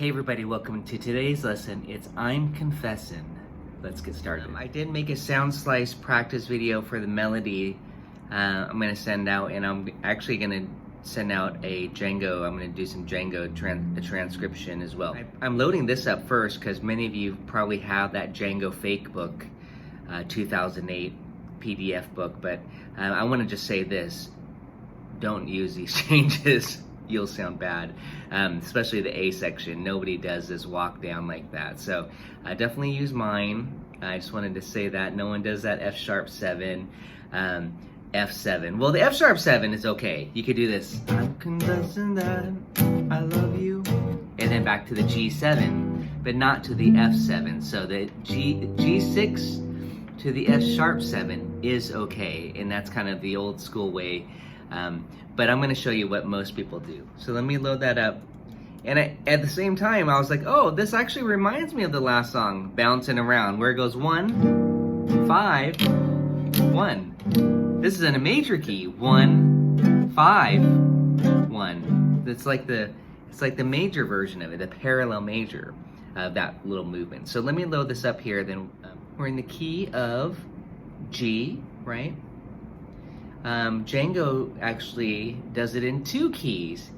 Hey everybody, welcome to today's lesson. It's I'm Confessin. Let's get started. I did make a sound slice practice video for the melody. I'm going to send out, and I'm actually going to send out a Django. I'm going to do some Django transcription as well. I'm loading this up first because many of you probably have that Django fake book, 2008 PDF book, but I want to just say this. Don't use these changes. You'll sound bad, especially the A section. Nobody does this walk down like that. So definitely use mine. I just wanted to say that. No one does that F sharp 7, F7. Well, the F sharp 7 is okay. You could do this. I'm confessing that I love you. And then back to the G7, but not to the F7. So the G6 to the F sharp 7 is okay. And that's kind of the old school way. But I'm going to show you what most people do. So let me load that up. And at the same time, I was like, oh, this actually reminds me of the last song, Bouncing Around, where it goes 1, 5, 1. This is in a major key, 1, 5, 1. It's like the major version of it, the parallel major of that little movement. So let me load this up here. Then we're in the key of G, right? Django actually does it in 2 keys.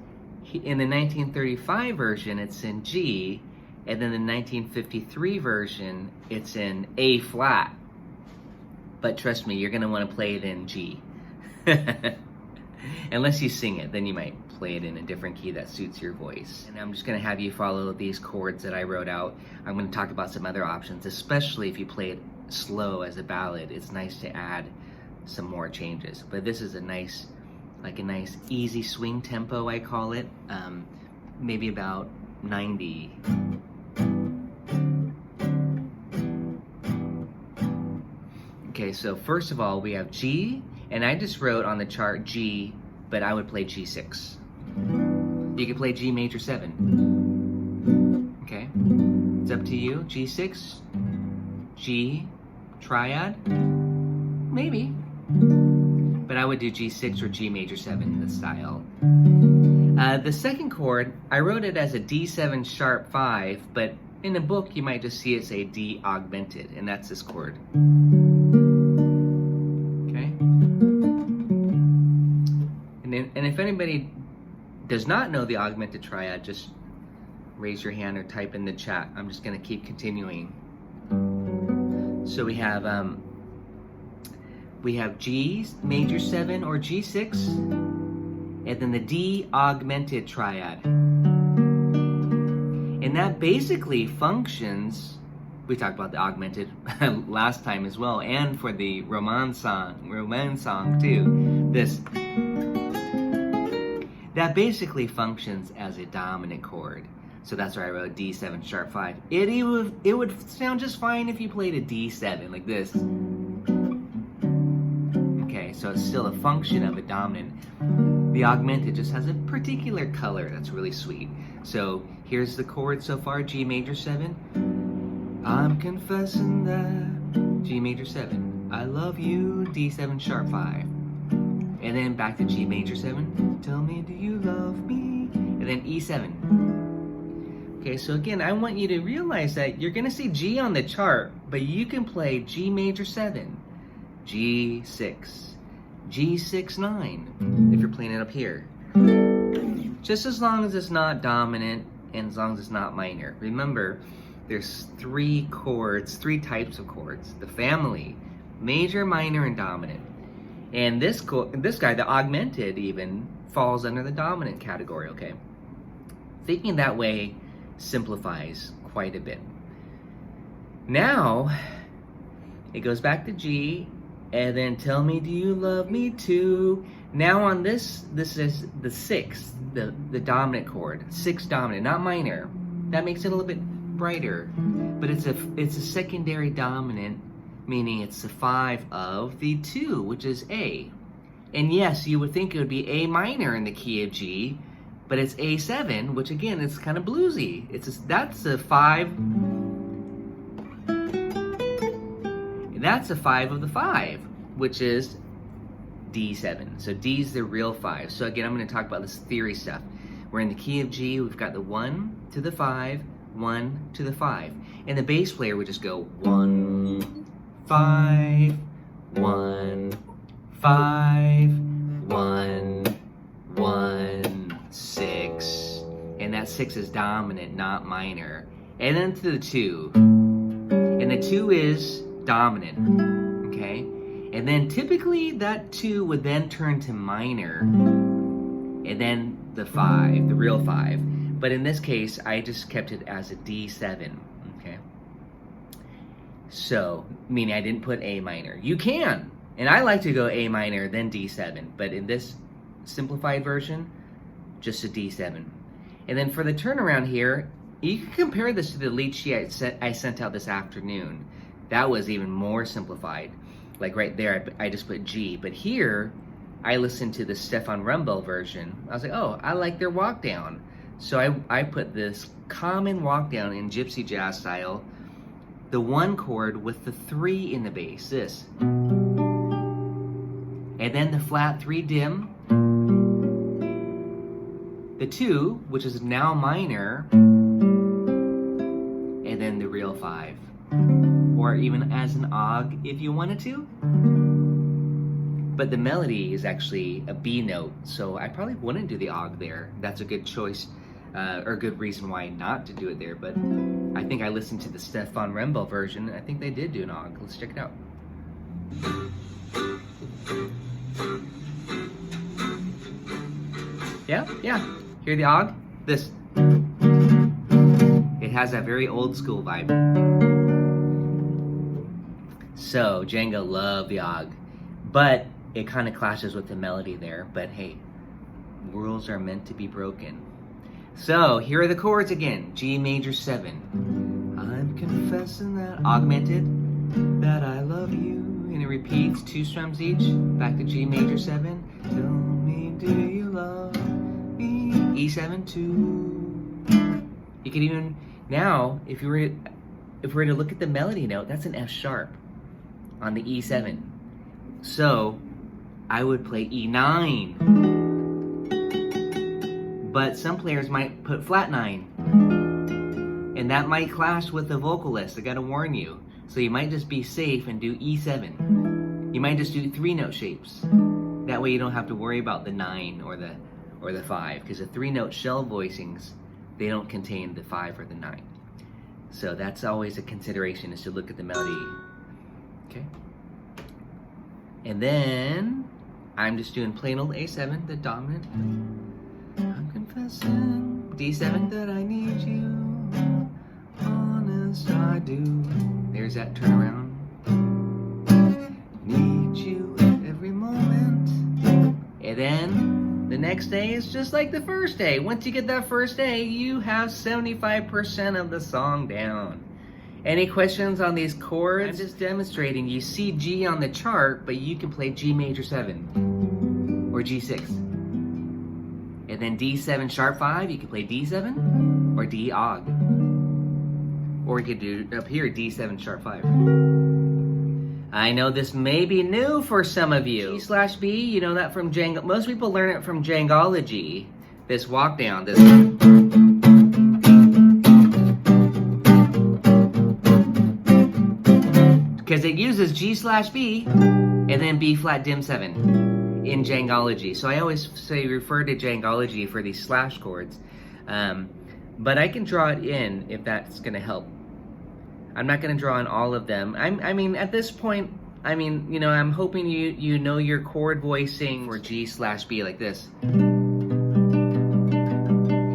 In the 1935 version, it's in G, and then the 1953 version, it's in A flat. But trust me, you're going to want to play it in G. Unless you sing it, then you might play it in a different key that suits your voice. And I'm just going to have you follow these chords that I wrote out. I'm going to talk about some other options, especially if you play it slow as a ballad. It's nice to add some more changes, but this is a nice easy swing tempo, I call it, maybe about 90. Okay, so first of all we have G, and I just wrote on the chart G, but I would play G6. You could play G major 7. Okay, it's up to you. G6, G triad, maybe. But I would do G6 or G major 7 in the style. The second chord, I wrote it as a D7 sharp 5, but in a book you might just see it say D augmented, and that's this chord. Okay? And if anybody does not know the augmented triad, just raise your hand or type in the chat. I'm just going to keep continuing. So we have G major 7 or G6, and then the D augmented triad. And that basically functions, we talked about the augmented last time as well, and for the romance song too. That basically functions as a dominant chord. So that's why I wrote D7 sharp 5. It would sound just fine if you played a D7 like this. So it's still a function of a dominant. The augmented just has a particular color that's really sweet. So here's the chord so far, G major 7. I'm confessing that, G major 7. I love you, D7 sharp 5. And then back to G major 7. Tell me, do you love me? And then E7. Okay, so again, I want you to realize that you're gonna see G on the chart, but you can play G major 7, G6, G6, 9, if you're playing it up here. Just as long as it's not dominant and as long as it's not minor. Remember, there's 3 chords, 3 types of chords. The family, major, minor, and dominant. And this guy, the augmented even, falls under the dominant category, okay? Thinking that way simplifies quite a bit. Now, it goes back to G, and then tell me, do you love me too? Now on this is the 6th, the dominant chord, 6 dominant, not minor. That makes it a little bit brighter, but it's a secondary dominant, meaning it's the 5 of the 2, which is A. And yes, you would think it would be A minor in the key of G, but it's A7, which again, it's kind of bluesy. That's the 5. That's a 5 of the 5, which is D7. So D's the real 5. So again, I'm going to talk about this theory stuff. We're in the key of G, we've got the 1 to the 5, 1 to the 5. And the bass player would just go 1, 5, 1, 5, 1, 1, 6. And that 6 is dominant, not minor. And then to the 2. And the 2 is dominant, okay? And then typically that 2 would then turn to minor. And then the 5, the real 5. But in this case, I just kept it as a D7, okay? So, meaning I didn't put A minor. You can, and I like to go A minor, then D7. But in this simplified version, just a D7. And then for the turnaround here, you can compare this to the lead sheet I sent out this afternoon. That was even more simplified. Like right there, I just put G. But here, I listened to the Stefan Rumbel version. I was like, oh, I like their walk down. So I put this common walk down in gypsy jazz style, the 1 chord with the 3 in the bass, this. And then the flat 3 dim, the 2, which is now minor, and then the real 5. Or even as an og if you wanted to. But the melody is actually a B note, so I probably wouldn't do the og there. That's a good choice, or good reason why not to do it there. But I think I listened to the Stefan Rumbel version, and I think they did do an og. Let's check it out. Yeah. Hear the og? This. It has that very old school vibe. So Django loved the og, but it kind of clashes with the melody there. But hey, rules are meant to be broken. So here are the chords again. G major 7. I'm confessing that, augmented, that I love you. And it repeats 2 strums each. Back to G major 7. Tell me, do you love me? E7 2. You could even now, if we were to look at the melody note, that's an F sharp on the E7. So I would play E9. But some players might put flat 9. And that might clash with the vocalist, I gotta warn you. So you might just be safe and do E7. You might just do 3-note shapes. That way you don't have to worry about the 9 or the 5, because the 3-note shell voicings, they don't contain the 5 or the 9. So that's always a consideration, is to look at the melody. Okay. And then I'm just doing plain old A7, the dominant. I'm confessing, D7, that I need you. Honest, I do. There's that turnaround. Need you at every moment. And then the next day is just like the first day. Once you get that first day, you have 75% of the song down. Any questions on these chords? I'm just demonstrating. You see G on the chart, but you can play G major 7 or G6. And then D7 sharp 5, you can play D7 or D og. Or you could do up here D7 sharp 5. I know this may be new for some of you. G/B, you know that from Django. Most people learn it from Djangology. This walk down, this. Because it uses G/B and then B flat dim 7 in Djangology. So I always say refer to Djangology for these slash chords. But I can draw it in if that's going to help. I'm not going to draw in all of them. I mean, at this point, I mean, you know, I'm hoping you know your chord voicing or G/B like this. And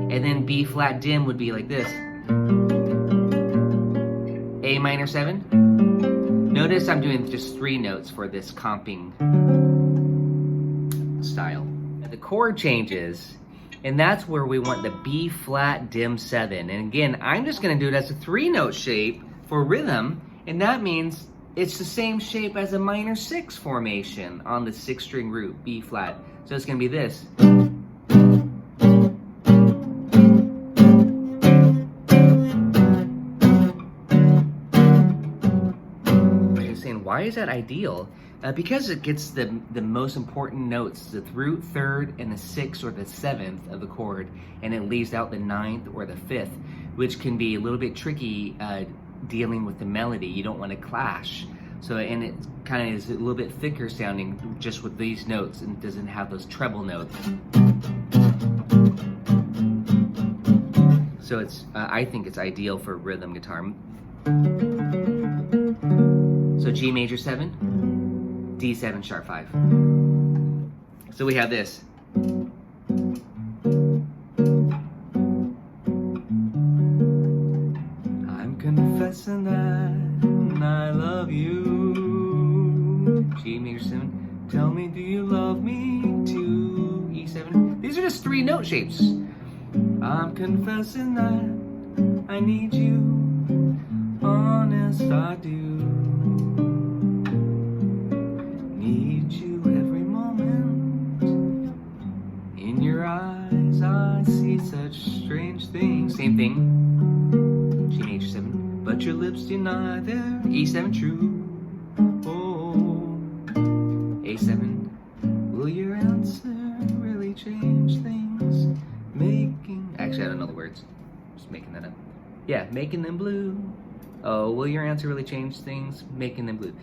then B flat dim would be like this. A minor 7. Notice I'm doing just 3 notes for this comping style. The chord changes, and that's where we want the B flat dim 7. And again, I'm just going to do it as a 3-note shape for rhythm, and that means it's the same shape as a minor 6 formation on the 6-string root, B flat. So it's going to be this. why is that ideal? Because it gets the most important notes, the root, third, and the sixth or the seventh of the chord, and it leaves out the ninth or the fifth, which can be a little bit tricky dealing with the melody. You don't want to clash. So, and it kind of is a little bit thicker sounding just with these notes and doesn't have those treble notes. So it's, I think it's ideal for rhythm guitar. So G major 7, D7 sharp 5. So we have this. I'm confessing that I love you. G major 7. Tell me, do you love me too? E7. These are just 3 note shapes. I'm confessing that I need you. Honest, I do. Need you every moment. In your eyes, I see such strange things. Same thing. G major 7. But your lips deny their E7 true. Oh, A7. Will your answer really change things? Actually, I don't know the words. Just making that up. Yeah, making them blue. Oh, will your answer really change things? Making them blue.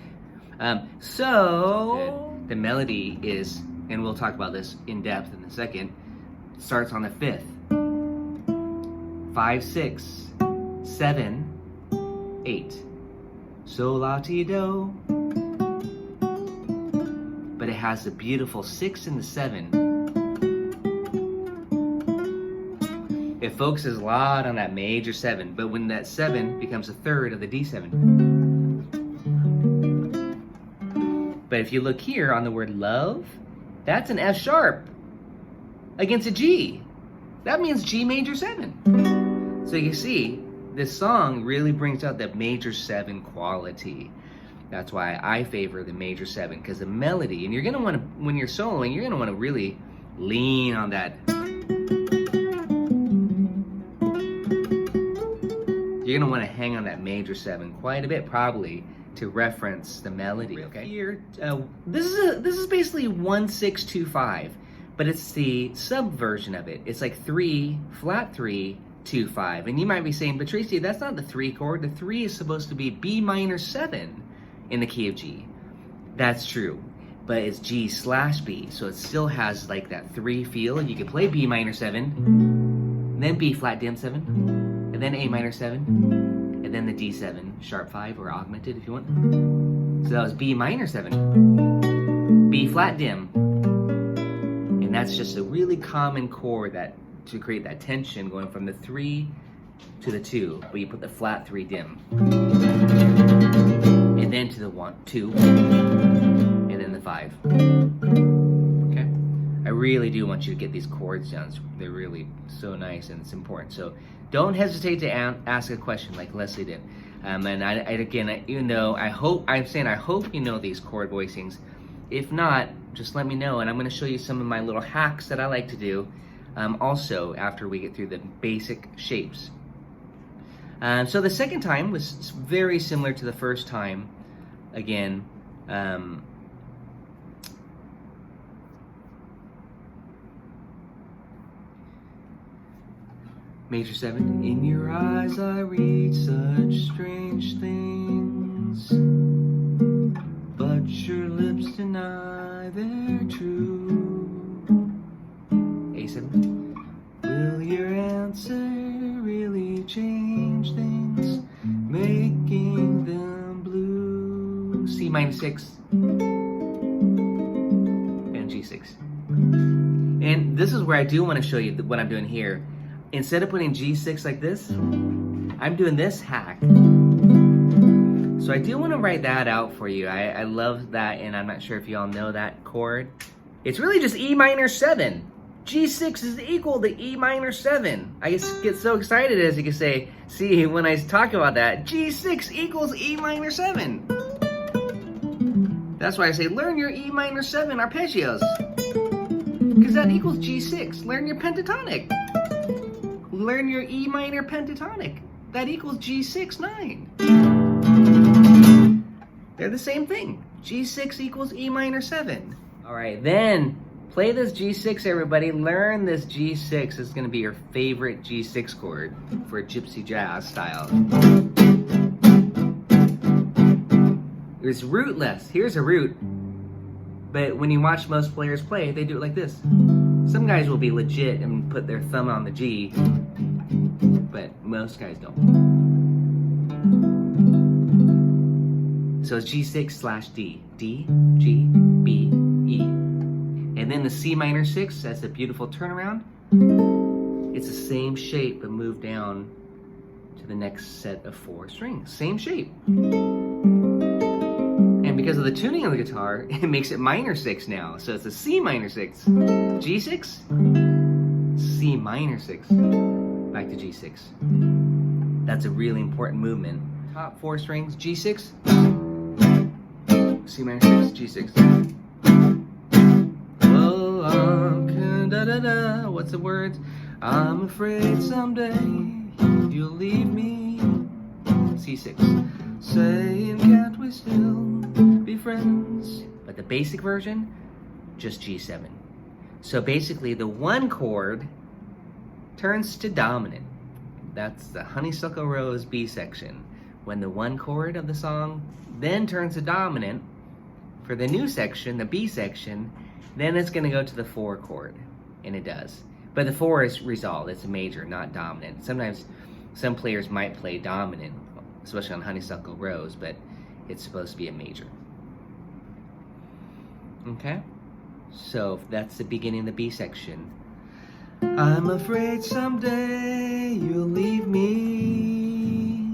So the melody is, and we'll talk about this in depth in a second, starts on the 5th. 5, 6, 7, 8. So la ti do. But it has the beautiful 6 and the 7. It focuses a lot on that major 7, but when that 7 becomes a third of the D7. But if you look here on the word love, that's an F sharp against a G. That means G major 7. So you see, this song really brings out the major 7 quality. That's why I favor the major 7, because the melody, and you're gonna want to, when you're soloing, you're gonna want to really lean on that. You're gonna want to hang on that major 7 quite a bit, probably, to reference the melody. Okay. Here, this is basically 1-6-2-5, but it's the sub version of it. It's like 3 flat 3 2 5, and you might be saying, but Tracy, that's not the 3 chord. The 3 is supposed to be B minor 7 in the key of G. That's true, but it's G/B, so it still has like that 3 feel. You could play B minor 7, then B flat dim 7. And then A minor 7, and then the D7 sharp 5, or augmented if you want. So that was B minor 7, B flat dim, and that's just a really common chord that to create that tension going from the 3 to the 2, where you put the flat 3 dim, and then to the 1, 2, and then the 5. Okay, I really do want you to get these chords down. They're really so nice, and it's important. So don't hesitate to ask a question like Leslie did. And even though I hope you know these chord voicings. If not, just let me know, and I'm going to show you some of my little hacks that I like to do. Also, after we get through the basic shapes. So the second time was very similar to the first time. Again, major 7. In your eyes I read such strange things, but your lips deny they're true. A7. Will your answer really change things, making them blue? C minor 6 and G6. And this is where I do want to show you what I'm doing here. Instead of putting G6 like this, I'm doing this hack. So I do want to write that out for you. I love that, and I'm not sure if you all know that chord. It's really just E minor 7. G6 is equal to E minor 7. I just get so excited, as you can say, see when I talk about that. G6 equals E minor 7. That's why I say learn your E minor 7 arpeggios, because that equals G6. Learn your pentatonic. Learn your E minor pentatonic. That equals G6 9. They're the same thing. G6 equals E minor 7. All right, then play this G6, everybody. Learn this G6. This is gonna be your favorite G6 chord for gypsy jazz style. It's rootless. Here's a root. But when you watch most players play, they do it like this. Some guys will be legit and put their thumb on the G, but most guys don't. So it's G6 slash D. D, G, B, E. And then the C minor 6, that's a beautiful turnaround. It's the same shape, but moved down to the next set of 4 strings. Same shape. And because of the tuning of the guitar, it makes it minor 6 now. So it's a C minor 6, G6, C minor 6, back to G6. That's a really important movement. Top 4 strings, G6, C minor 6, G6. Oh, da da da, what's the words? I'm afraid someday you'll leave me. C6. Saying can't we still be friends? But the basic version, just G7. So basically the 1 chord turns to dominant. That's the Honeysuckle Rose B section. When the 1 chord of the song then turns to dominant, for the new section, the B section, then it's gonna go to the 4 chord, and it does. But the 4 is resolved, it's a major, not dominant. Sometimes some players might play dominant, especially on Honeysuckle Rose, but it's supposed to be a major. Okay? So that's the beginning of the B section. I'm afraid someday you'll leave me,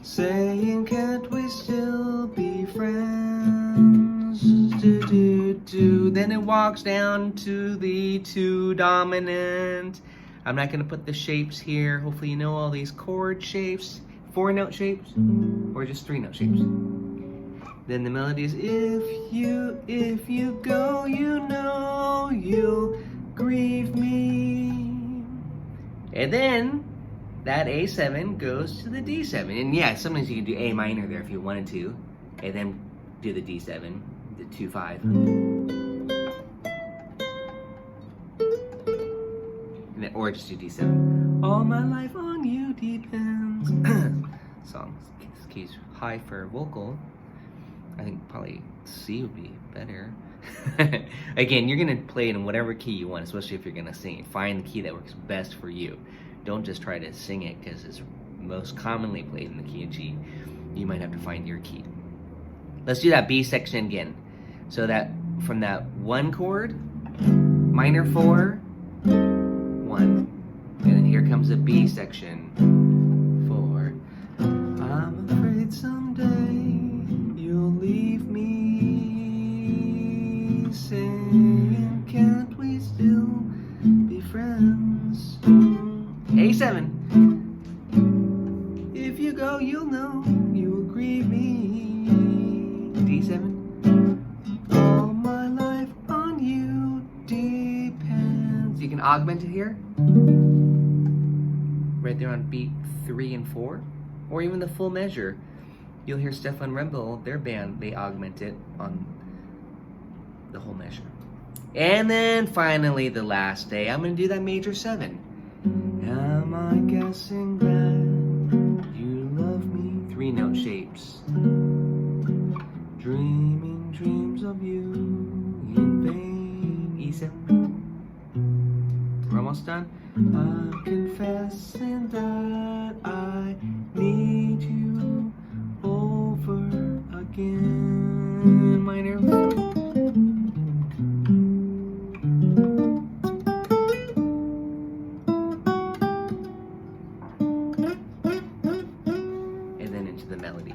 saying can't we still be friends? Do, do, do. Then it walks down to the 2 dominant. I'm not gonna put the shapes here. Hopefully you know all these chord shapes. 4-note shapes, or just 3-note shapes. Then the melody is, if you go, you know you'll grieve me. And then that A7 goes to the D7. And yeah, sometimes you can do A minor there if you wanted to, and then do the D7, the 2-5. And then, or just do D7. All my life on you depends. Songs, keys high for vocal. I think probably C would be better. Again, you're gonna play it in whatever key you want, especially if you're gonna sing it. Find the key that works best for you. Don't just try to sing it because it's most commonly played in the key of G. You might have to find your key. Let's do that B section again. So that from that 1 chord, minor 4, 1, and then here comes the B section. I'm afraid someday you'll leave me, saying can't we still be friends? A7. If you go, you'll know you'll grieve me. D7. All my life on you depends. You can augment it here, right there on beat 3 and 4. Or even the full measure. You'll hear Stefan Rembel, their band, they augment it on the whole measure. And then finally the last day, I'm gonna do that major 7. Am I guessing that you love me? 3-note shapes. Dreaming dreams of you in vain. E7. We're almost done. I'm confessing that I need you over again. Minor. And then into the melody.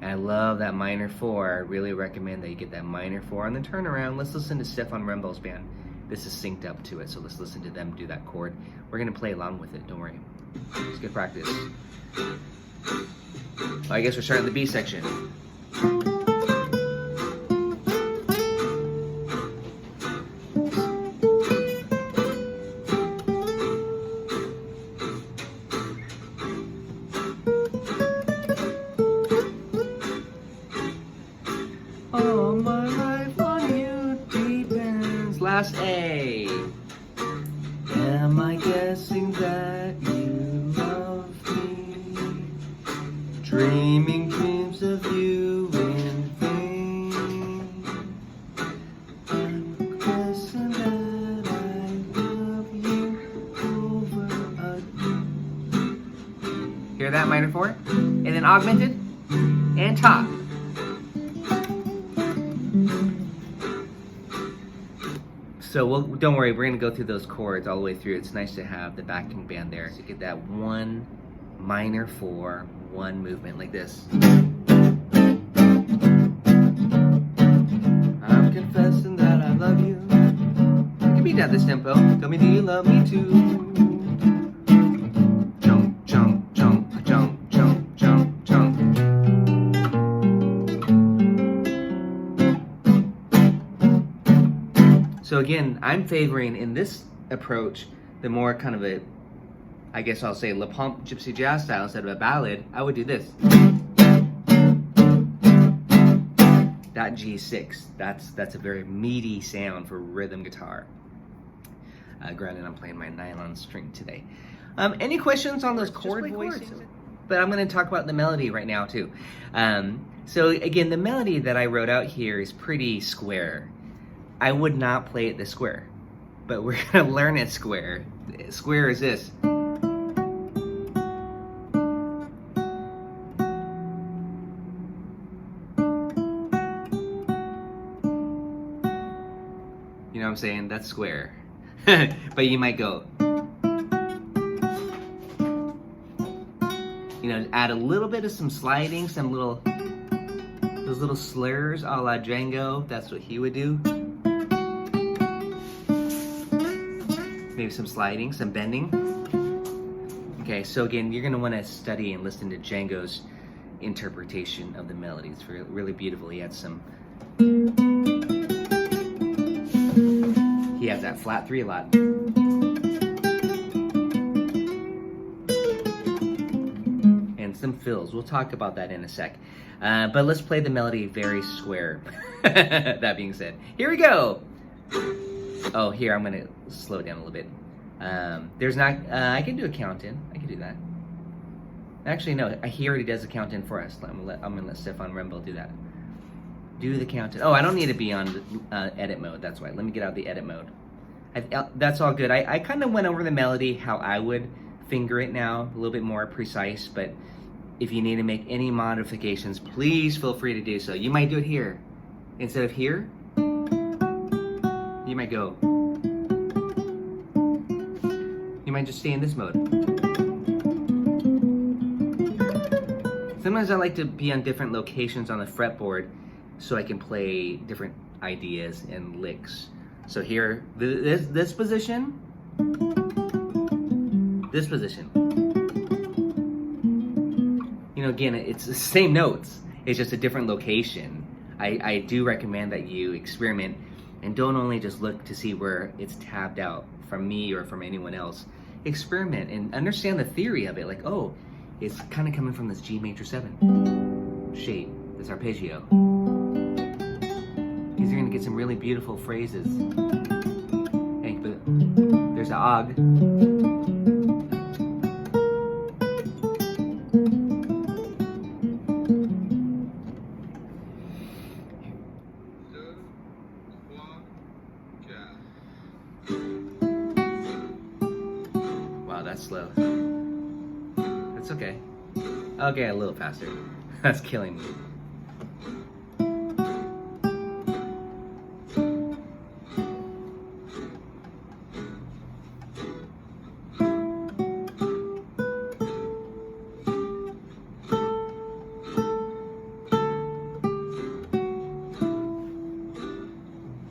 And I love that minor 4. I really recommend that you get that minor 4 on the turnaround. Let's listen to Stefan Rembel's band. This is synced up to it, so let's listen to them do that chord. We're gonna play along with it, don't worry. It's good practice. I guess we're starting the B section. last A. Am I guessing that you love me? Dreaming dreams of you in vain. I'm guessing that I love you over again. Hear that, minor 4? And then augmented and top. So don't worry, we're gonna go through those chords all the way through. It's nice to have the backing band there. So you get that 1 minor 4, 1 movement like this. I'm confessing that I love you. You can beat at this tempo. Tell me, do you love me too? Jump, jump, jump, jump, jump, jump, jump. So again, I'm favoring in this approach the more kind of a, I guess I'll say La Pompe Gypsy Jazz style instead of a ballad. I would do this. That G6, that's a very meaty sound for rhythm guitar. Granted, I'm playing my nylon string today. Any questions on those chord voices? But I'm going to talk about the melody right now too. So again, the melody that I wrote out here is pretty square. I would not play it the square, but we're gonna learn it square. Square is this. You know what I'm saying? That's square. But you might go, you know, add a little bit of some sliding, some little, those little slurs a la Django. That's what he would do. Maybe some sliding, some bending. Okay, so again, you're gonna wanna study and listen to Django's interpretation of the melody. It's really beautiful. He had some, he has that flat 3 a lot. And some fills. We'll talk about that in a sec. But let's play the melody very square. That being said, here we go. Oh, here, I'm gonna slow down a little bit. There's not, I can do a count in. I can do that. Actually, no, he already does a count in for us. I'm gonna let Stefan Rembel do that. Do the count in. Oh, I don't need to be on edit mode, that's why. Let me get out of the edit mode. That's all good. I kind of went over the melody, how I would finger it now, a little bit more precise, but if you need to make any modifications, please feel free to do so. You might do it here. Instead of here, you might go. You might just stay in this mode. Sometimes I like to be on different locations on the fretboard so I can play different ideas and licks. So here, this position, this position. You know, again, it's the same notes. It's just a different location. I do recommend that you experiment and don't only just look to see where it's tabbed out from me or from anyone else. Experiment and understand the theory of it. Like, oh, it's kind of coming from this G major 7 shape, this arpeggio. Because you're gonna get some really beautiful phrases. Hey, but there's the og. That's slow. That's okay. Okay, a little faster. That's killing me.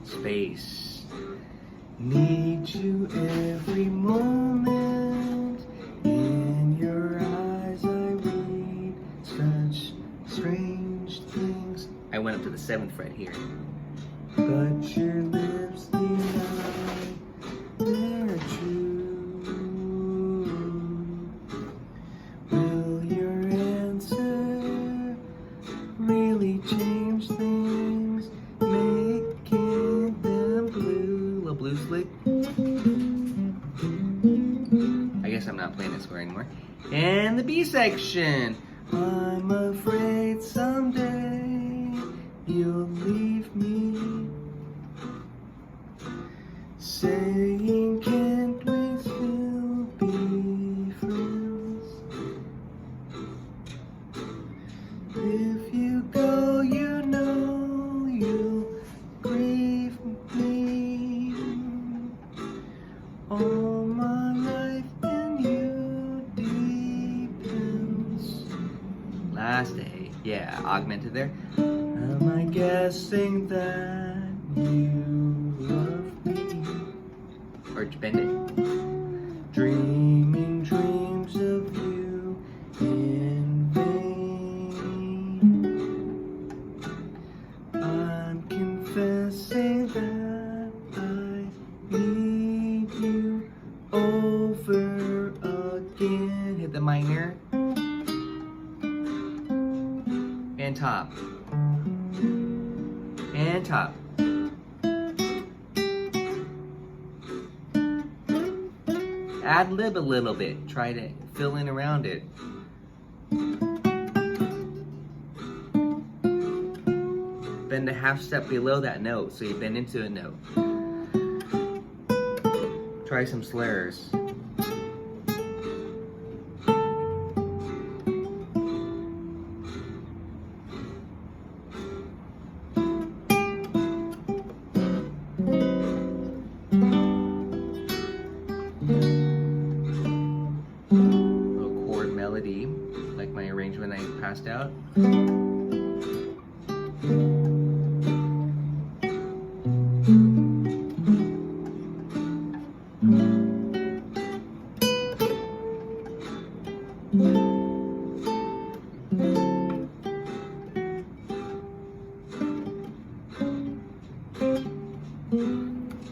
Space. Need you every moment. In your eyes I read such strange things. I went up to the 7th fret here. But your lips deny they're true. Will your answer really change things? Making them blue. A little guess I'm not playing this square anymore. And the B section. I'm afraid someday you'll leave me, saying can't we still be friends? If you go, you know you'll grieve me. All my life in you depends. Last A, yeah, augmented there. Am I guessing that you love me? Or bend it. Dreaming dreams of you in vain. I'm confessing that I need you over again. Hit the minor. And top. And top. Ad lib a little bit. Try to fill in around it. Bend a half step below that note, so you bend into a note. Try some slurs. Chord melody, like my arrangement I passed out.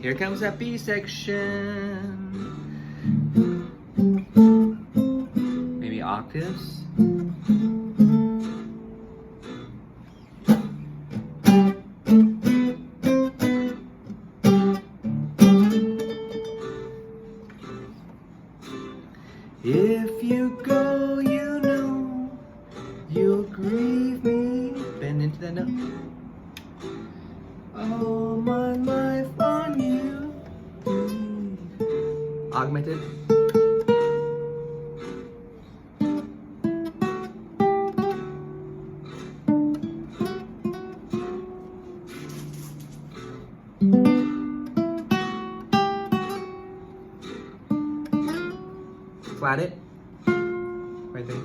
Here comes that B section. Maybe octaves. If you go, you know you'll grieve me. Bend into that note. All my life on you. Augmented. Flat it. Right there.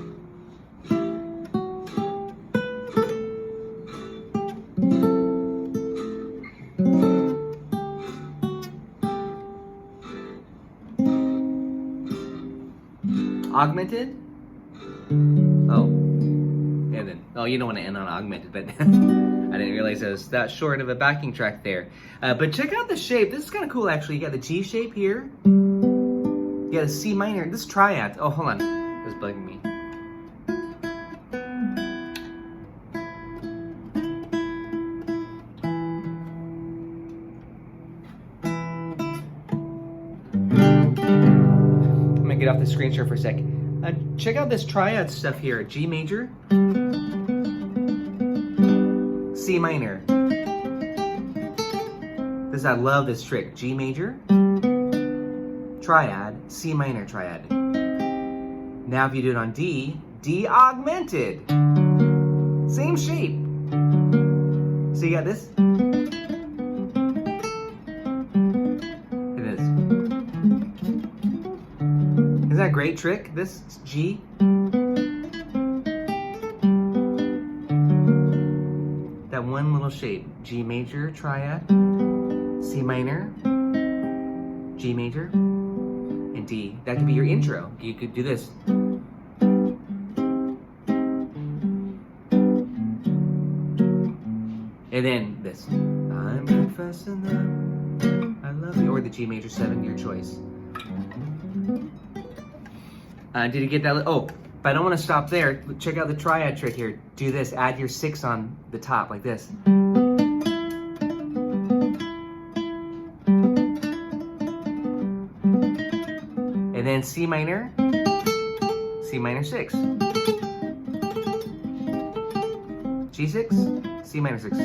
Augmented? Oh. And then, oh, you don't want to end on augmented, but I didn't realize I was that short of a backing track there. But check out the shape. This is kind of cool, actually. You got the G shape here. You got a C minor. This triad. Oh, hold on. It's bugging me. I'm gonna get off the screen share for a sec. Check out this triad stuff here. G major, C minor. I love this trick. G major, triad, C minor triad. Now if you do it on D, D augmented. Same shape. So you got this. It is. Isn't that a great trick? This G. That one little shape. G major triad, C minor, G major, and D. That could be your intro. You could do this. And then this. I'm confessing that I love you. Or the G major 7, your choice. Did you get that? Oh, but I don't want to stop there. Check out the triad trick here. Do this. Add your 6 on the top like this. And then then C minor 6, G6, C minor 6,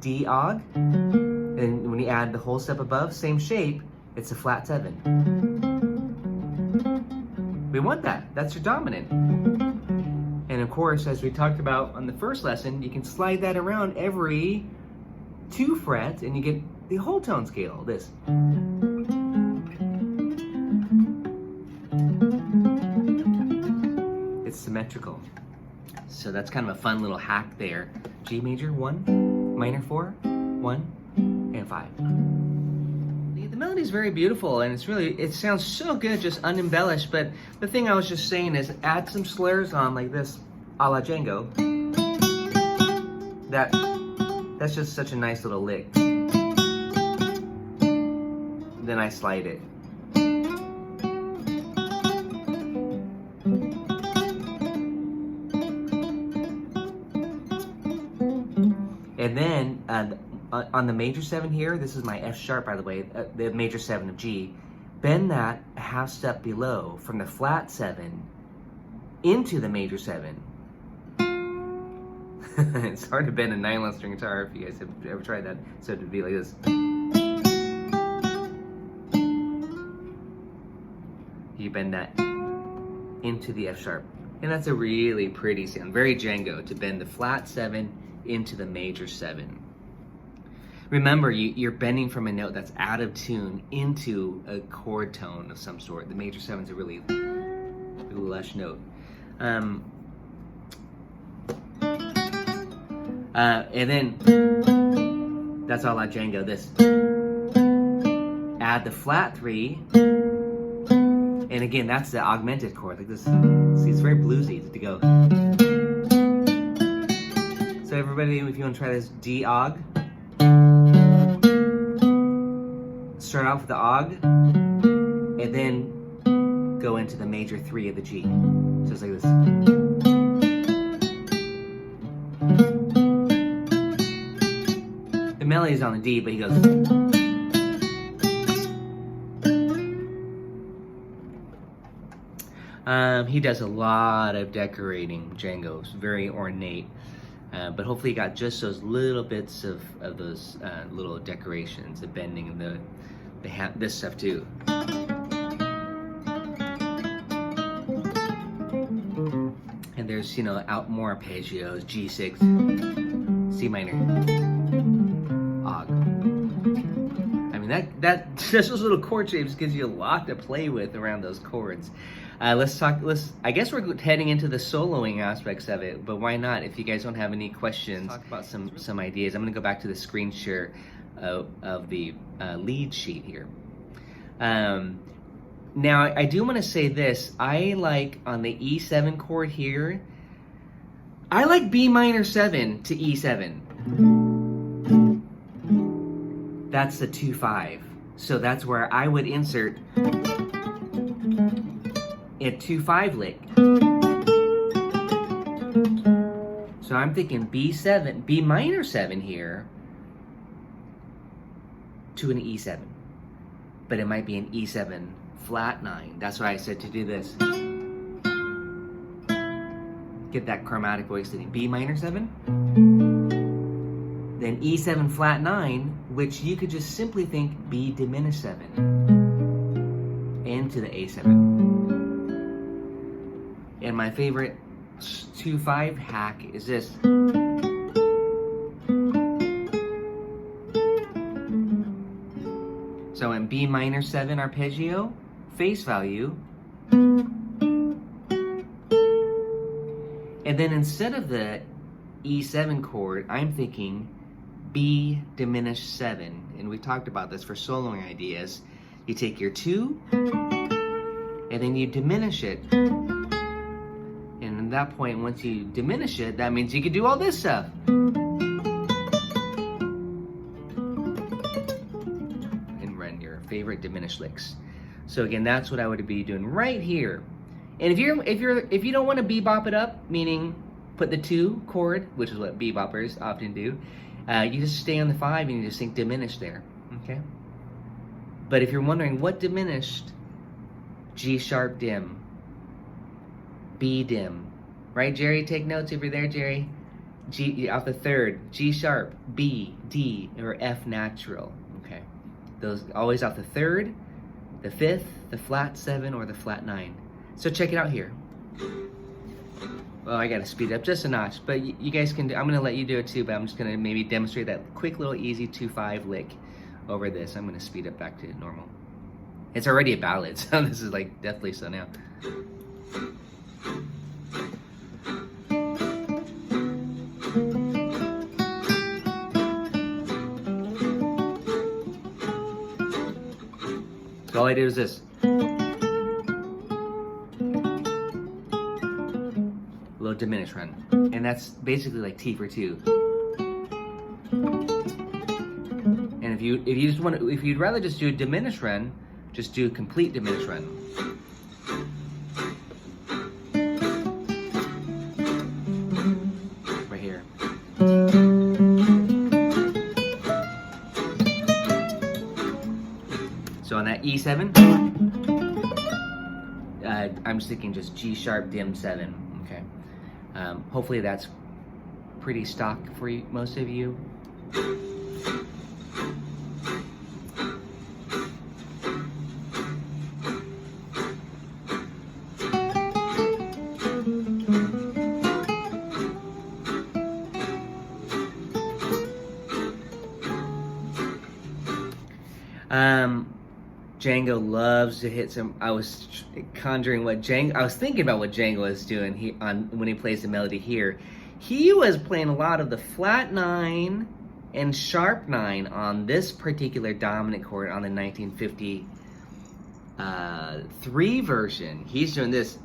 D og, and when you add the whole step above, same shape, it's a flat 7. We want that. That's your dominant. And of course, as we talked about on the first lesson, you can slide that around every 2 frets and you get the whole tone scale, this. It's symmetrical. So that's kind of a fun little hack there. G major 1, minor 4, 1, and 5. The melody is very beautiful and it sounds so good just unembellished, but the thing I was just saying is add some slurs on like this, a la Django. That's just such a nice little lick. Then I slide it. And then on the major 7 here, this is my F sharp, by the way, the major 7 of G. Bend that a half step below from the flat 7 into the major 7. It's hard to bend a 9 string guitar if you guys have ever tried that. So it'd be like this. You bend that into the F sharp. And that's a really pretty sound, very Django, to bend the flat 7 into the major 7. Remember, you're bending from a note that's out of tune into a chord tone of some sort. The major 7 is a really lush note. And then, that's all like Django, this. Add the flat 3, and again, that's the augmented chord, like this. See, it's very bluesy to go. So everybody, if you want to try this, D og. Start off with the og, and then go into the major 3 of the G. Just like this. The melody is on the D, but he goes. He does a lot of decorating, Django. It's very ornate. But hopefully you got just those little bits of those little decorations, the bending and this stuff too. And there's, out more arpeggios, G6, C minor, og. I mean, that just those little chord shapes gives you a lot to play with around those chords. I guess we're heading into the soloing aspects of it, but why not? If you guys don't have any questions, talk about some ideas. I'm gonna go back to the screen share of the lead sheet here. Now, I do want to say this. I like on the E7 chord here, I like B minor 7 to E7. That's the 2-5. So that's where I would insert a 2-5 lick. So I'm thinking B7, B minor 7 here to an E7. But it might be an E7 flat 9. That's why I said to do this. Get that chromatic voice sitting. B minor 7. Then E7 flat 9, which you could just simply think B diminished 7 into the A7. And my favorite 2-5 hack is this. So in B minor 7 arpeggio, face value, and then instead of the E7 chord, I'm thinking B diminished 7. And we talked about this for soloing ideas. You take your 2, and then you diminish it. And at that point, once you diminish it, that means you can do all this stuff. And run your favorite diminished licks. So again, that's what I would be doing right here. And if you don't want to bebop it up, meaning put the 2 chord, which is what beboppers often do, you just stay on the 5 and you just think diminished there, okay? But if you're wondering what diminished G sharp dim, B dim. Right, Jerry? Take notes if you're there, Jerry. G off the third, G sharp, B, D, or F natural. Okay, those always off the third, the fifth, the flat 7, or the flat 9. So check it out here. Well, I gotta speed it up just a notch, but you guys can do, I'm gonna let you do it too, but I'm just gonna maybe demonstrate that quick little easy 2-5 lick over this. I'm gonna speed it back to normal. It's already a ballad, so this is like deathly slow now. So all I did was this. Little diminished run. And that's basically like T for 2. And if you just want to, if you'd rather just do a diminished run, just do a complete diminished run. Right here. So on that E7, I'm just thinking just G sharp dim 7. Okay. Hopefully that's pretty stock for you, most of you. Django loves to hit some. I was conjuring what Django. I was thinking about what Django was doing when he plays the melody here. He was playing a lot of the flat 9 and sharp 9 on this particular dominant chord on the 1953 version. He's doing this.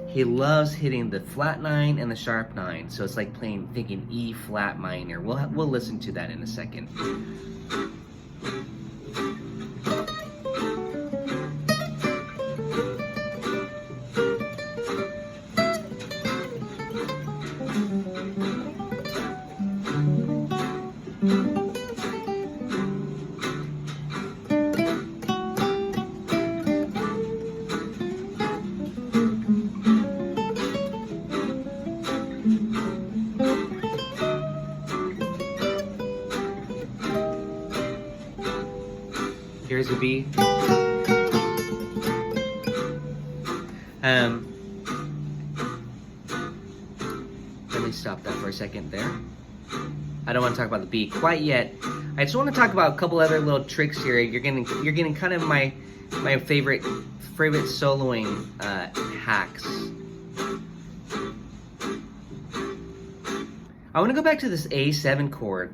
He loves hitting the flat 9 and the sharp 9, so it's like thinking E flat minor. We'll listen to that in a second. Here's a B. Let me stop that for a second there. I don't want to talk about the B quite yet. I just want to talk about a couple other little tricks here. You're getting kind of my favorite soloing hacks. I want to go back to this A7 chord.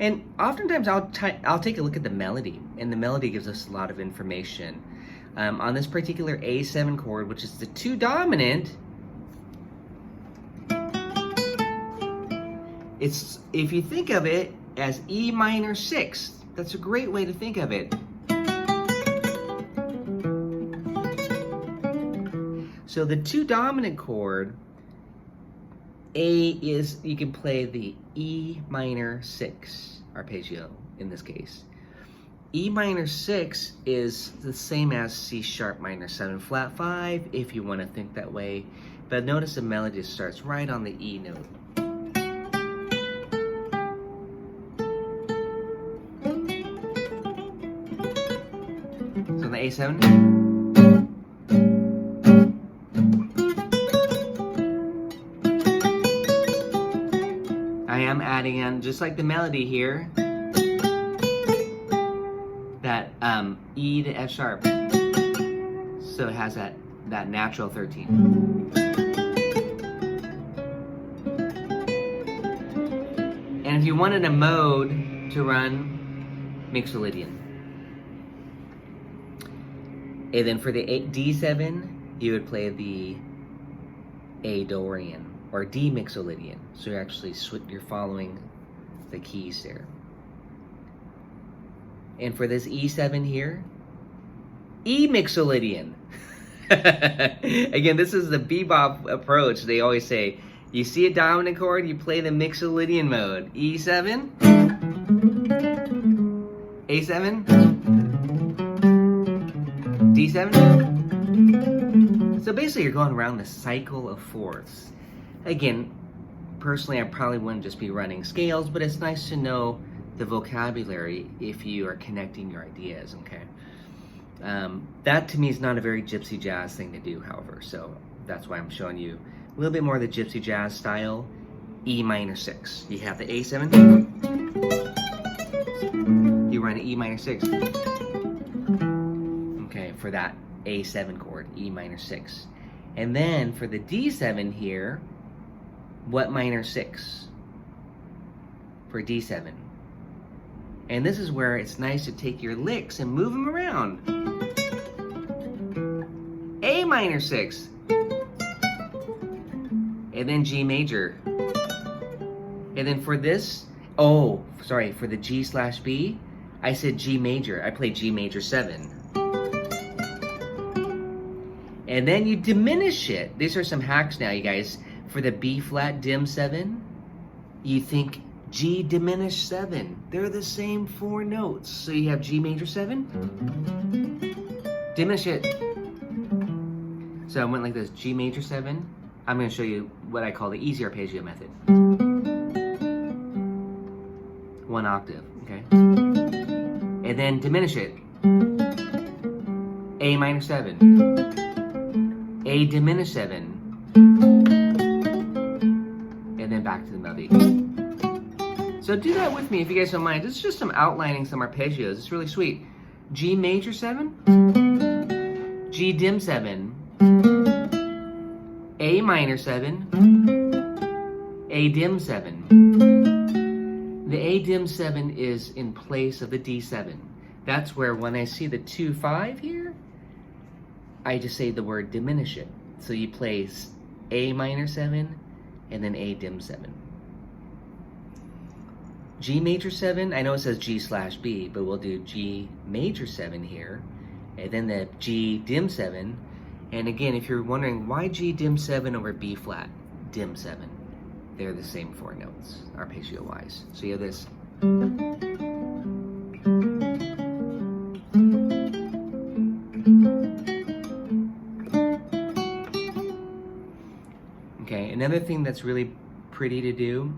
And oftentimes I'll take a look at the melody, and the melody gives us a lot of information. On this particular A7 chord, which is the 2 dominant, it's, if you think of it as E minor 6, that's a great way to think of it. So the 2 dominant chord, A is, you can play the E minor 6 arpeggio in this case. E minor 6 is the same as C sharp minor 7 flat 5 if you want to think that way, but notice the melody starts right on the E note. So on the A7, I am adding in, just like the melody here, that E to F sharp. So it has that natural 13. And if you wanted a mode to run, Mixolydian. And then for the D7, you would play the A Dorian or D Mixolydian. So you're actually you're following the keys there. And for this E7 here, E Mixolydian. Again, this is the bebop approach. They always say, you see a dominant chord, you play the Mixolydian mode. E7, A7, D7. So basically you're going around the cycle of fourths. Again, personally I probably wouldn't just be running scales, but it's nice to know the vocabulary if you are connecting your ideas, okay? That to me is not a very gypsy jazz thing to do, however, so that's why I'm showing you a little bit more of the gypsy jazz style. E minor 6. You have the A7. You run an E minor 6. Okay, for that A7 chord, E minor 6. And then for the D7 here, what minor 6? For D7. And this is where it's nice to take your licks and move them around. A minor 6. And then G major. And then for this, for the G/B, I said G major. I played G major 7. And then you diminish it. These are some hacks now, you guys. For the B flat dim 7, you think G diminished 7. They're the same 4 notes. So you have G major 7, diminish it. So I went like this, G major 7. I'm going to show you what I call the easy arpeggio method. 1 octave, okay? And then diminish it. A minor 7. A diminished 7. And then back to the melody. So do that with me if you guys don't mind. It's just some outlining some arpeggios. It's really sweet. G major 7. G dim 7. A minor 7. A dim 7. The A dim 7 is in place of the D7. That's where when I see the 2/5 here, I just say the word diminish it. So you play A minor 7 and then A dim 7. G major 7, I know it says G/B, but we'll do G major 7 here, and then the G dim 7. And again, if you're wondering why G dim 7 over B flat dim 7, they're the same 4 notes, arpeggio wise. So you have this. Okay, another thing that's really pretty to do,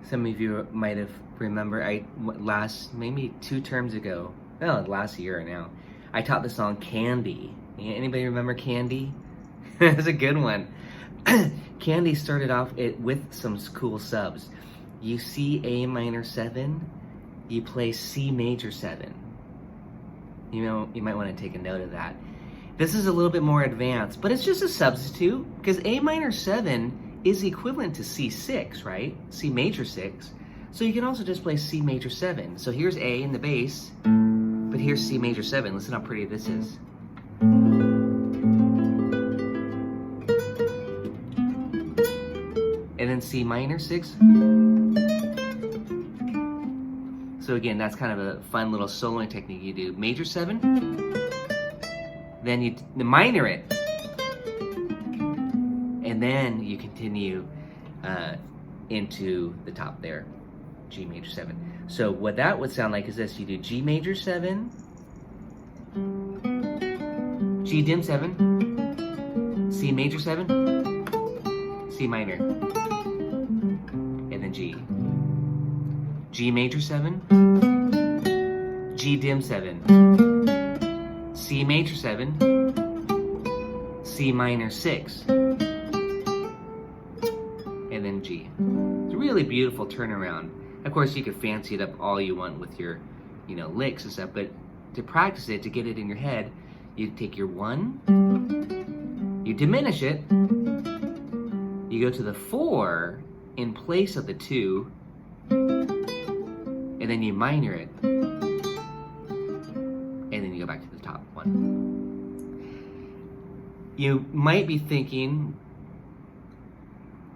some of you might have remembered, maybe 2 terms ago, last year now, I taught the song Candy. Anybody remember Candy? It's a good one. Candy started off with some cool subs. You see A minor 7, you play C major 7. You know, you might want to take a note of that. This is a little bit more advanced, but it's just a substitute because A minor 7 is equivalent to C6, right? C major 6. So you can also just play C major 7. So here's A in the bass, but here's C major 7. Listen how pretty this is. And then C minor 6. So again, that's kind of a fun little soloing technique you do. Major 7, then you minor it, and then you continue into the top there, G major 7. So what that would sound like is this: you do G major 7, G dim 7, C major 7, C minor, and then G. G major 7, G dim 7, C major 7, C minor 6, and then G. It's a really beautiful turnaround. Of course, you could fancy it up all you want with your, licks and stuff, but to practice it, to get it in your head, you take your 1, you diminish it, you go to the 4 in place of the 2, and then you minor it, and then you go back to the top 1. You might be thinking,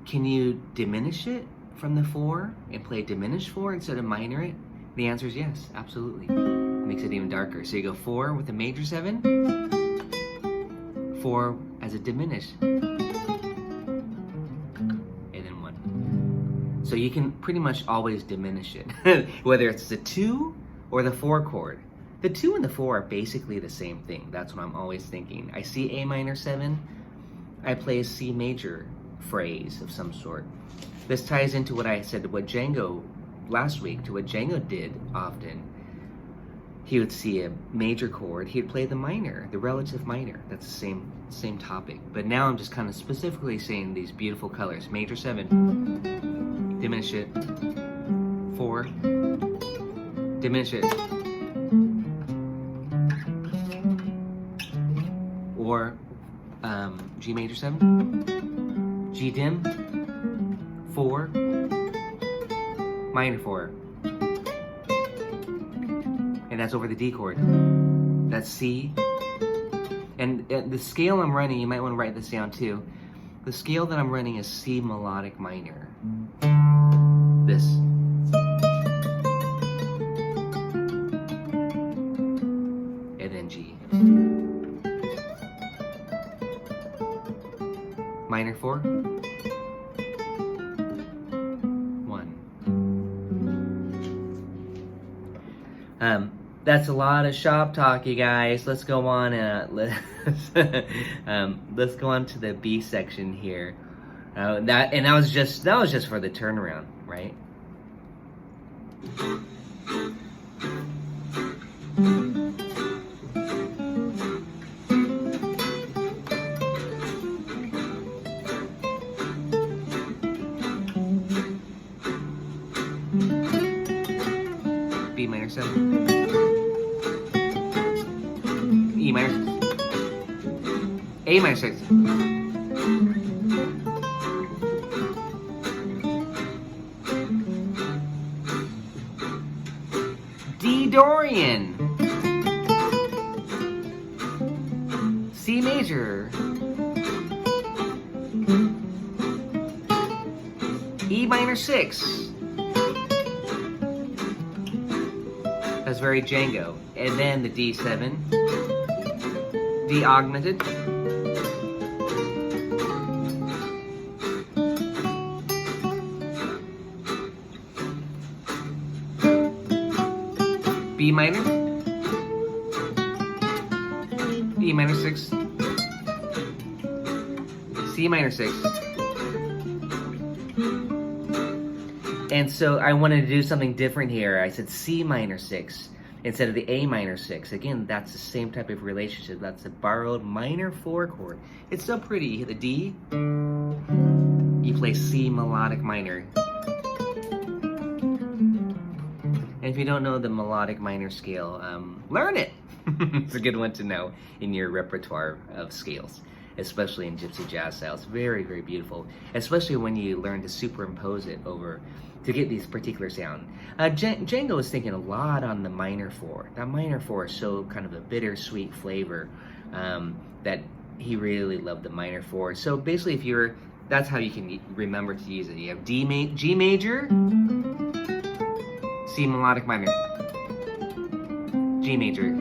can you diminish it from the 4 and play diminished 4 instead of minor it? The answer is yes, absolutely. It makes it even darker. So you go 4 with a major 7, 4 as a diminished, so you can pretty much always diminish it, whether it's the 2 or the 4 chord. The 2 and the 4 are basically the same thing. That's what I'm always thinking. I see A minor 7, I play a C major phrase of some sort. This ties into what I said, what Django, last week, to what Django did often. He would see a major chord, he'd play the minor, the relative minor. That's the same topic. But now I'm just kind of specifically saying these beautiful colors. Major 7, diminish it, 4, diminish it, or G major 7, G dim, 4, minor 4, and that's over the D chord. That's C, and the scale I'm running, you might want to write this down too. The scale that I'm running is C melodic minor. This. And then G. Minor 4. 1. That's a lot of shop talk, you guys. Let's go on. Let's go on to the B section here. That was just for the turnaround, right? B minor 7, E minor 6, A minor 6, D Dorian, C major, E minor 6. That's very Django. And then the D7, D augmented, B minor, E minor 6, C minor 6. And so I wanted to do something different here. I said C minor 6 instead of the A minor 6. Again, that's the same type of relationship. That's a borrowed minor 4 chord. It's so pretty. You hit the D, you play C melodic minor. And if you don't know the melodic minor scale, learn it. It's a good one to know in your repertoire of scales, especially in gypsy jazz style. It's very, very beautiful, especially when you learn to superimpose it over to get these particular sound. Django was thinking a lot on the minor 4. That minor 4 is so kind of a bittersweet flavor that he really loved the minor 4. So basically, that's how you can remember to use it. You have G major, C melodic minor, G major,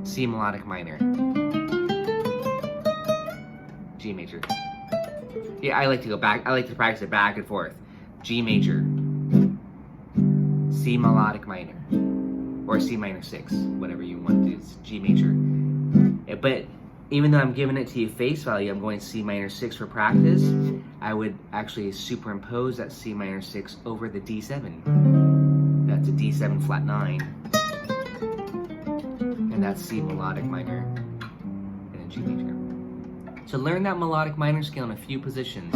C melodic minor, G major. Yeah, I like to go back. I like to practice it back and forth. G major, C melodic minor, or C minor 6, whatever you want to do. It's G major. But even though I'm giving it to you face value, I'm going C minor 6 for practice. I would actually superimpose that C minor 6 over the D7. That's a D7 flat 9. And that's C melodic minor and a G major. So learn that melodic minor scale in a few positions.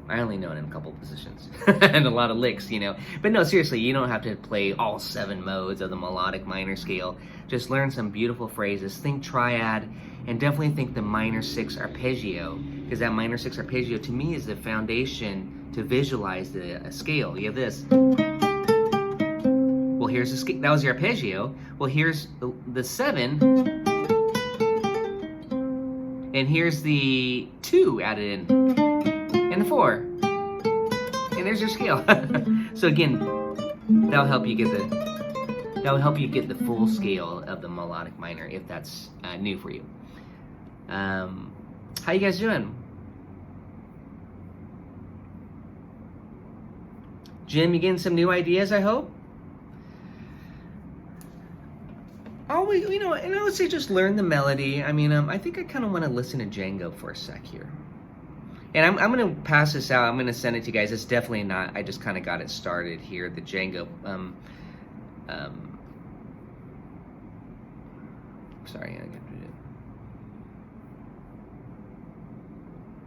I only know it in a couple positions and a lot of licks, you know. But no, seriously, you don't have to play all 7 modes of the melodic minor scale. Just learn some beautiful phrases. Think triad, and definitely think the minor 6 arpeggio, because that minor 6 arpeggio to me is the foundation to visualize the scale. You have this. Well, here's the scale. That was your arpeggio. Well, here's the 7, and here's the 2 added in. And the 4, and there's your scale. So again, that'll help you get the full scale of the melodic minor if that's new for you. How you guys doing? Jim, you getting some new ideas, I hope? Always, you know, and I would say just learn the melody. I mean, I think I kind of want to listen to Django for a sec here. And I'm going to pass this out. I'm going to send it to you guys. It's definitely not, I just kind of got it started here, the Django. Sorry,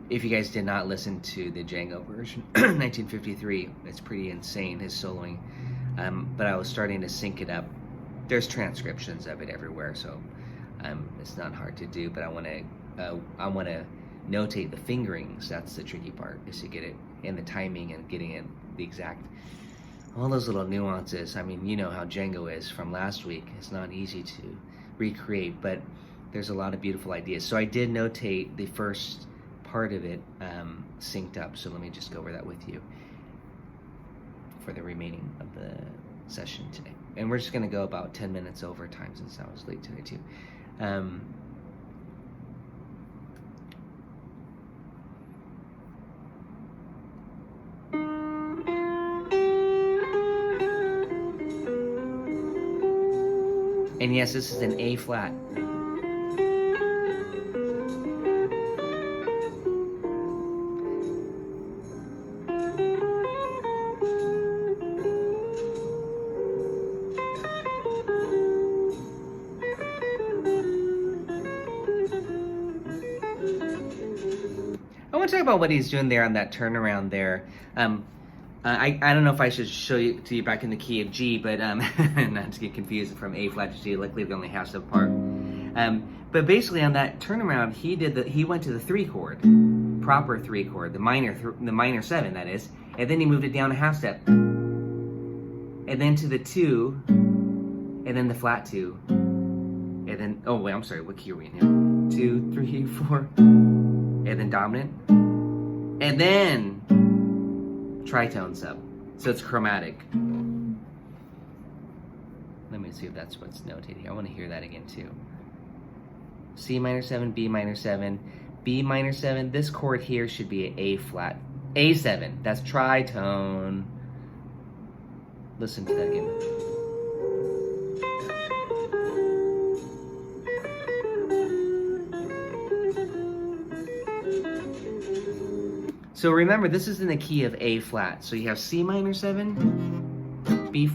if you guys did not listen to the Django version, 1953, it's pretty insane, his soloing. But I was starting to sync it up. There's transcriptions of it everywhere, so it's not hard to do. But I want to notate the fingerings. That's the tricky part, is to get it in the timing and getting it the exact. All those little nuances. I mean, you know how Django is from last week. It's not easy to recreate, but there's a lot of beautiful ideas. So I did notate the first part of it synced up. So let me just go over that with you for the remaining of the session today. And we're just going to go about 10 minutes over time since I was late today too. And yes, this is an A flat. I want to talk about what he's doing there on that turnaround there. I don't know if I should show you to you back in the key of G, but not to get confused from A flat to G. Luckily, they're only half step apart. But basically, on that turnaround, he went to the 3 chord, proper 3 chord, the minor 7, that is, and then he moved it down a half step, and then to the 2, and then the flat 2, and then I'm sorry, what key are we in here? 2, 3, 4, and then dominant, and then tritone sub, so it's chromatic. Let me see if that's what's notated here. I want to hear that again too. C minor 7, B minor 7, B minor 7. This chord here should be an A flat, A7. That's tritone. Listen to that again. So remember, this is in the key of A flat. So you have C minor 7, B,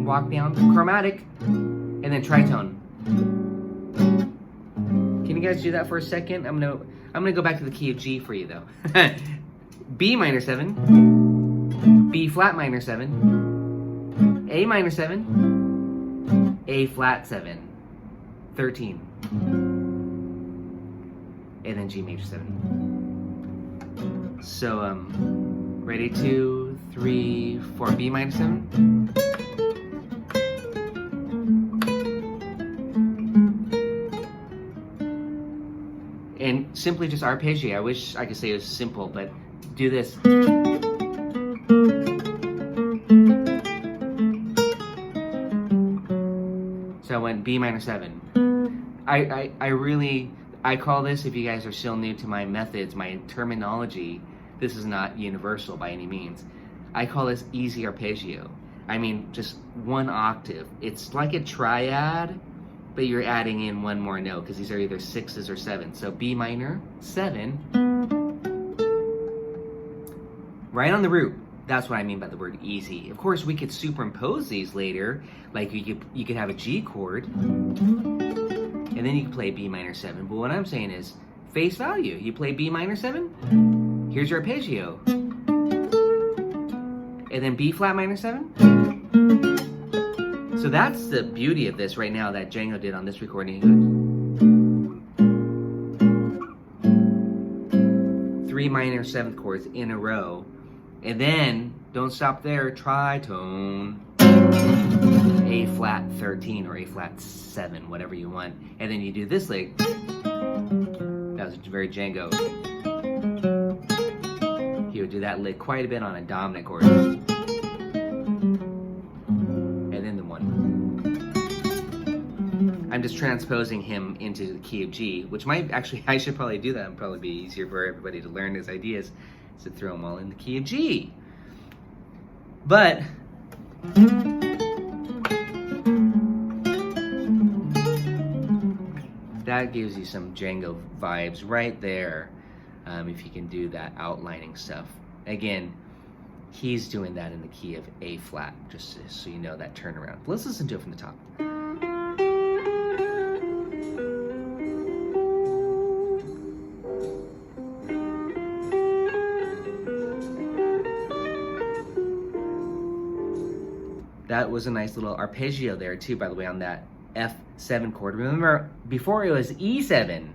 walk down, chromatic, and then tritone. Can you guys do that for a second? I'm gonna go back to the key of G for you though. B minor 7, B flat minor 7, A minor 7, A flat 7, 13, and then G major 7. So, ready, 2, 3, 4, B minor 7. And simply just arpeggiate. I wish I could say it was simple, but do this. So I went B minor 7. I call this, if you guys are still new to my methods, my terminology, this is not universal by any means. I call this easy arpeggio. I mean, just 1 octave. It's like a triad, but you're adding in 1 more note, because these are either 6s or 7s. So B minor, 7, right on the root. That's what I mean by the word easy. Of course, we could superimpose these later, like you could have a G chord, and then you can play B minor 7. But what I'm saying is, face value. You play B minor 7, here's your arpeggio. And then B flat minor 7. So that's the beauty of this right now that Django did on this recording. 3 minor 7th chords in a row. And then, don't stop there, tritone. A flat 13 or A flat 7, whatever you want. And then you do this lick. That was very Django. He would do that lick quite a bit on a dominant chord. And then the 1. I I'm just transposing him into the key of G, which might actually, I should probably do that. It'd probably be easier for everybody to learn his ideas, is to throw them all in the key of G. But that gives you some Django vibes right there, if you can do that outlining stuff. Again, he's doing that in the key of A flat, just so you know that turnaround. Let's listen to it from the top. That was a nice little arpeggio there too, by the way, on that F7 chord. Remember, before it was E7,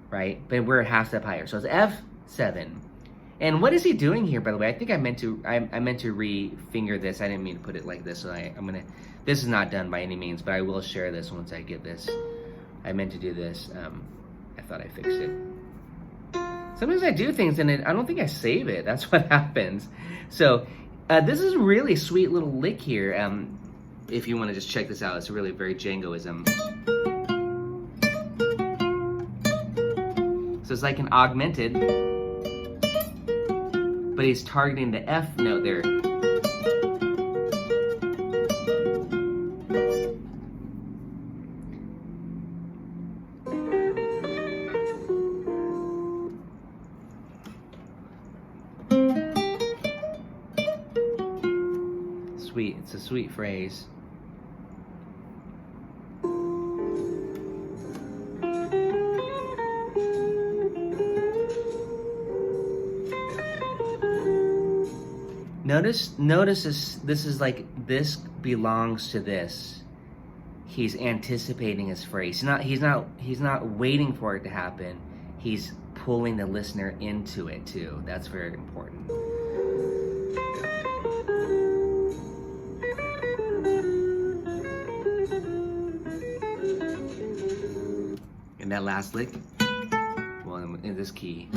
right? But we're a half step higher, so it's F7. And what is he doing here, by the way? I think I meant to re-finger this. I didn't mean to put it like this, so I'm gonna. This is not done by any means, but I will share this once I get this. I meant to do this. I thought I fixed it. Sometimes I do things and I don't think I save it. That's what happens. So this is a really sweet little lick here. If you want to just check this out, it's really very Djangoism. So it's like an augmented, but he's targeting the F note there. Sweet, it's a sweet phrase. Notice this is like, this belongs to this. He's anticipating his phrase. He's not waiting for it to happen. He's pulling the listener into it too. That's very important. And that last lick, well, in this key.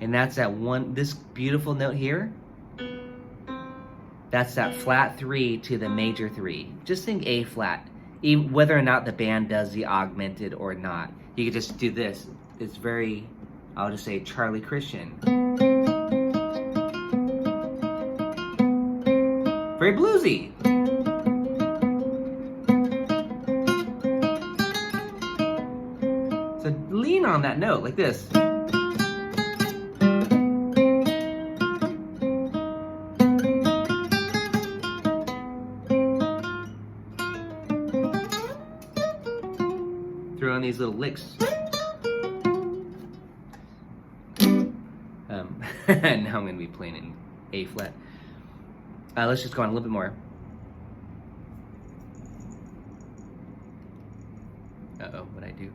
And that's that one, this beautiful note here. That's that flat 3 to the major 3. Just think A flat, even whether or not the band does the augmented or not. You could just do this. It's very, I'll just say Charlie Christian. Very bluesy. So lean on that note like this. Throw on these little licks. Now I'm going to be playing in A flat. Let's just go on a little bit more. Uh-oh, what'd I do?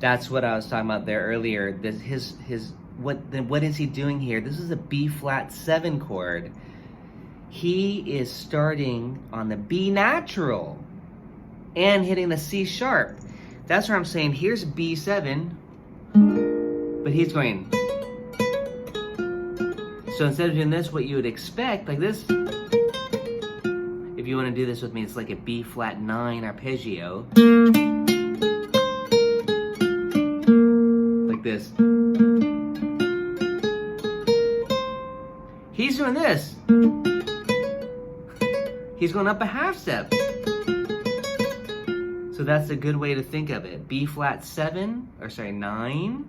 That's what I was talking about there earlier. This, what is he doing here? This is a B flat 7 chord. He is starting on the B natural and hitting the C sharp. That's where I'm saying here's B7, but he's going. So instead of doing this, what you would expect, like this, if you want to do this with me, it's like a B flat 9 arpeggio. This. He's doing this. He's going up a half step. So that's a good way to think of it. B flat 7, or sorry, 9.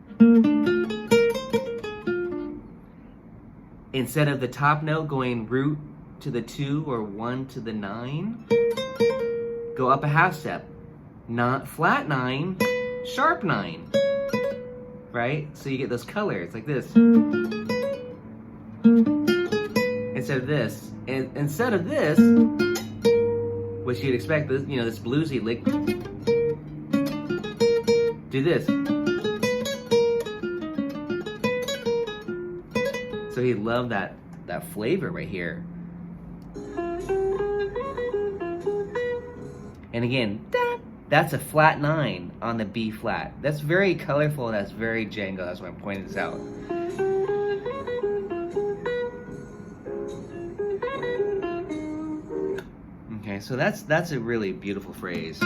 Instead of the top note going root to the 2 or 1 to the 9, go up a half step. Not flat 9, sharp 9. Right? So you get those colors like this. Instead of this. And instead of this, which you'd expect, this, you know, this bluesy lick. Do this. So he loved that flavor right here. And again, that's a flat 9 on the B flat. That's very colorful, that's very Django, that's why I'm pointing this out. Okay, so that's a really beautiful phrase.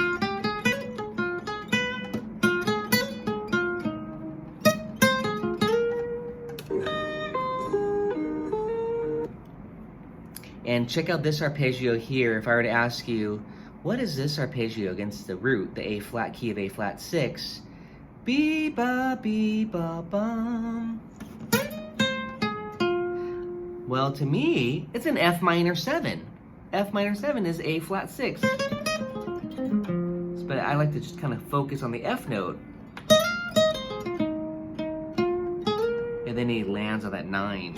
And check out this arpeggio here. If I were to ask you, what is this arpeggio against the root, the A flat key of A flat 6? Be ba bum. Well, to me, it's an F minor 7. F minor 7 is A flat 6. But I like to just kind of focus on the F note. And then he lands on that 9.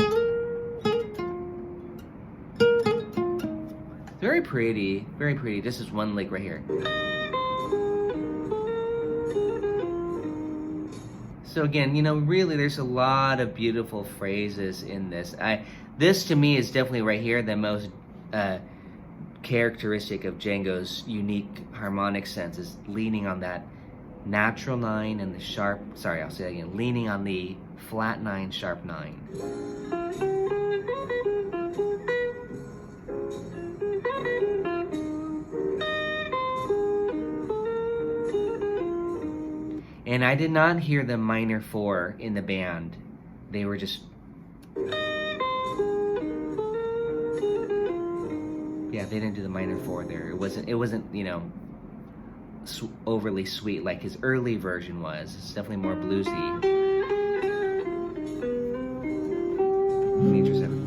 Very pretty, very pretty. This is one lick right here. So again, you know, really there's a lot of beautiful phrases in this. This to me is definitely right here the most characteristic of Django's unique harmonic sense, is leaning on that natural 9 and the sharp, sorry, I'll say that again, leaning on the flat 9, sharp 9. And I did not hear the minor 4 in the band. They were just... Yeah, they didn't do the minor 4 there. It wasn't, you know, overly sweet like his early version was. It's definitely more bluesy. Major 7.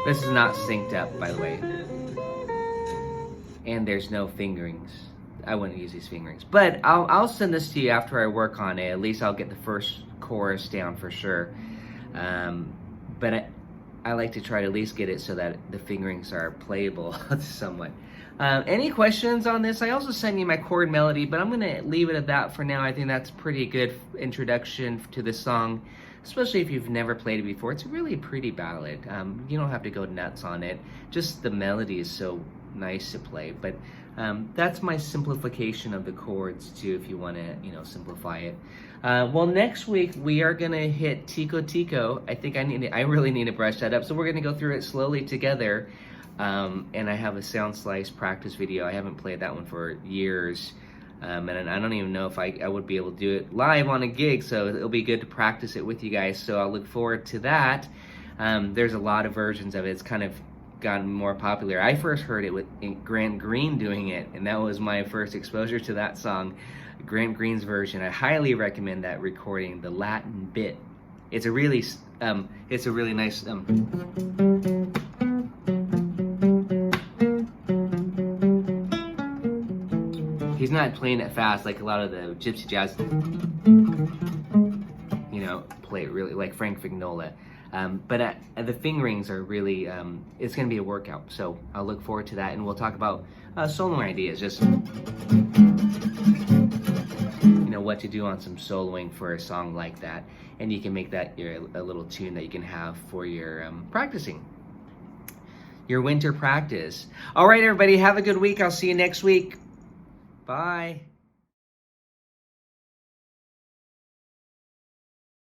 This is not synced up, by the way. And there's no fingerings. I wouldn't use these fingerings. But I'll send this to you after I work on it. At least I'll get the first chorus down for sure. But I like to try to at least get it so that the fingerings are playable somewhat. Any questions on this? I also sent you my chord melody, but I'm going to leave it at that for now. I think that's a pretty good introduction to the song, especially if you've never played it before. It's really a pretty ballad. You don't have to go nuts on it. Just the melody is so nice to play. But that's my simplification of the chords too, if you want to, you know, simplify it. Well, next week we are gonna hit Tico Tico. I think I really need to brush that up. So we're gonna go through it slowly together. And I have a sound slice practice video. I haven't played that one for years. And I don't even know if I would be able to do it live on a gig, so it'll be good to practice it with you guys. So I'll look forward to that. There's a lot of versions of it. It's kind of gotten more popular. I first heard it with Grant Green doing it, and that was my first exposure to that song, Grant Green's version. I highly recommend that recording, the Latin bit. It's a really nice. He's not playing it fast like a lot of the gypsy jazz, you know, play it really like Frank Vignola. But the fingerings are really, it's going to be a workout. So I'll look forward to that, and we'll talk about soloing ideas, just, you know, what to do on some soloing for a song like that. And you can make that a little tune that you can have for your practicing, your winter practice. All right, everybody, have a good week. I'll see you next week. Bye.